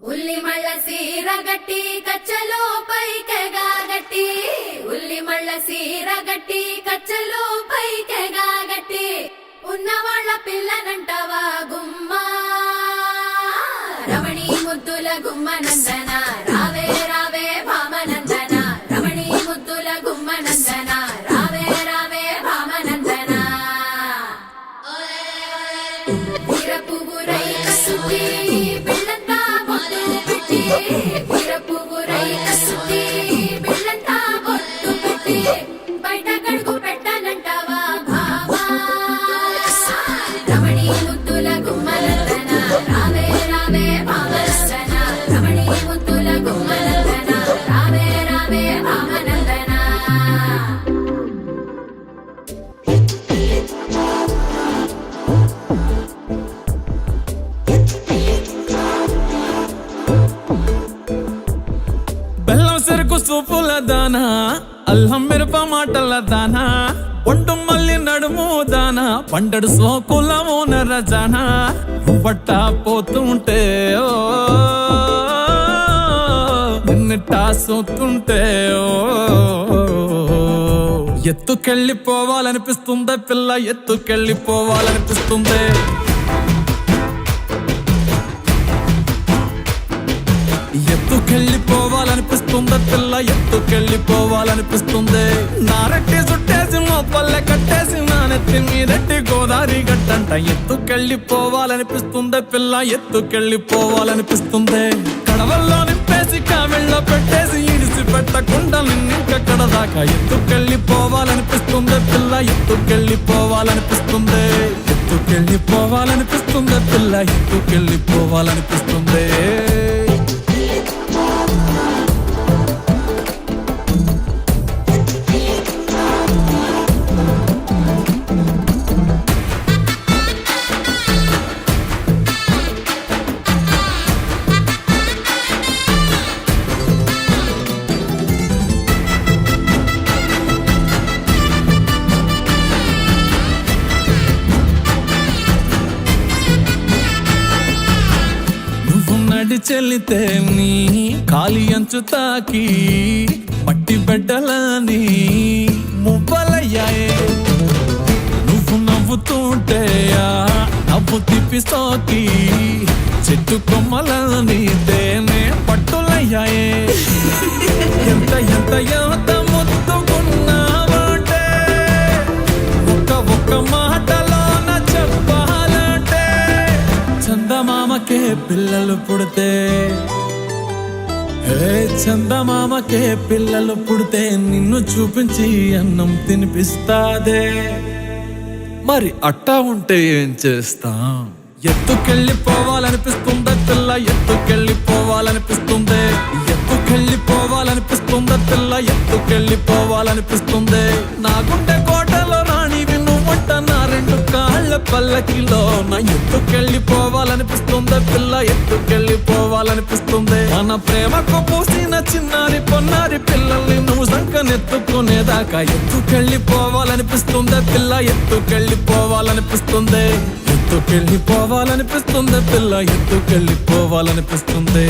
ఉల్లి మళ్ళ సీరగట్టి కచ్చలో పైకెగాగట్టి ఉల్లి మళ్ళ సీరగట్టి కచ్చలో పైకెగాగట్టి ఉన్నవాళ్ళ పిల్లనంటవా గుమ్మా రమణి ముద్దుల గుమ్మనందన రావే రావే భామనందన రమణి ముద్దుల గుమ్మనందన రావే రావే భామనందన వీరపుగురై కసుకి బిళ్ళంతా బొట్టు పెట్టి వీరపుగురై కసుకి బిళ్ళంతా బొట్టు పెట్టి బయట కడుగు పెట్టనంటవా భామా రమణి ముద్దుల గుమ్మనందన రావే రావే భామనందన రమణి ముద్దుల గుమ్మనందన రావే రావే భామనందన బెల్లం చెరుకు సూపుల దానా అల్లం మిరప మాటల దానా ఒంటు మల్లి నడుము దానా పండడు సోకులము నరజానా పట్టా పోతుంటే ఓ నిన్నటా సోతుంటే ఓ ఎత్తుకెళ్ళిపోవాలనిపిస్తుందే పిల్ల ఎత్తుకెళ్ళిపోవాలనిపిస్తుందే ఎత్తుకెళ్ళిపోవాలనిపిస్తుంది పిల్ల ఎత్తుకెళ్ళిపోవాలనిపిస్తుంది నారెట్టి చుట్టేసి మొప్పల్లె కట్టేసి నానెత్తి మీదెట్టి గోదావరి గట్టంట ఎత్తుకెళ్ళిపోవాలనిపిస్తుంది పిల్ల ఎత్తుకెళ్ళిపోవాలనిపిస్తుంది కడవల్లో నింపేసి కావిళ్ళలో పెట్టేసి ఇడిసి పెట్టకుండా నిన్నింకెక్కడ దాకా ఎత్తుకెళ్ళిపోవాలనిపిస్తుంది పిల్ల ఎత్తుకెళ్ళిపోవాలనిపిస్తుంది ఎత్తుకెళ్ళిపోవాలనిపిస్తుంది పిల్ల ఎత్తుకెళ్ళిపోవాలనిపిస్తుంది చెల్లితే నీ కాలి అంచు తాకి మట్టి బిడ్డలని మువ్వలయ్యాయే నువ్వు నవ్వుతుంటే నవ్వు తిప్పి సోకి చెట్టు కొమ్మలని తేనే పట్టులయ్యాయే ఎంత ఎంత ఎంత ముద్దుకున్నావంటే ఒక్క మాటలోన చెప్పాలంటే చందమామకే పిల్లలు పుడితే చందమామకే పిల్లలు పుడితే నిన్ను చూపించి అన్నం తినిపిస్తాదే మరి అట్టా ఉంటే ఏం చేస్తాం ఎత్తుకెళ్ళిపోవాలనిపిస్తుందా పిల్ల ఎత్తుకెళ్ళిపోవాలనిపిస్తుంది ఎత్తుకెళ్ళిపోవాలనిపిస్తుందా పిల్ల ఎత్తుకెళ్ళిపోవాలనిపిస్తుంది నా గుండె కోటలో రాణి వినువంట నా రెండు కాళ్ళ పల్లకిలో నా ఎత్తుకెళ్ళిపోవాలనిపిస్తుందా పిల్ల ఎత్తుకెళ్ళిపోవాలనిపిస్తుంది మన ప్రేమకు పూసిన చిన్నారి పొన్నారి పిల్లల్ని నువ్వు సంకనెత్తుకునేదాకా ఎత్తుకెళ్ళిపోవాలనిపిస్తుందా పిల్ల ఎత్తుకెళ్ళిపోవాలనిపిస్తుంది ఎత్తుకెళ్ళిపోవాలనిపిస్తుంది పిల్ల ఎత్తుకెళ్ళిపోవాలనిపిస్తుంది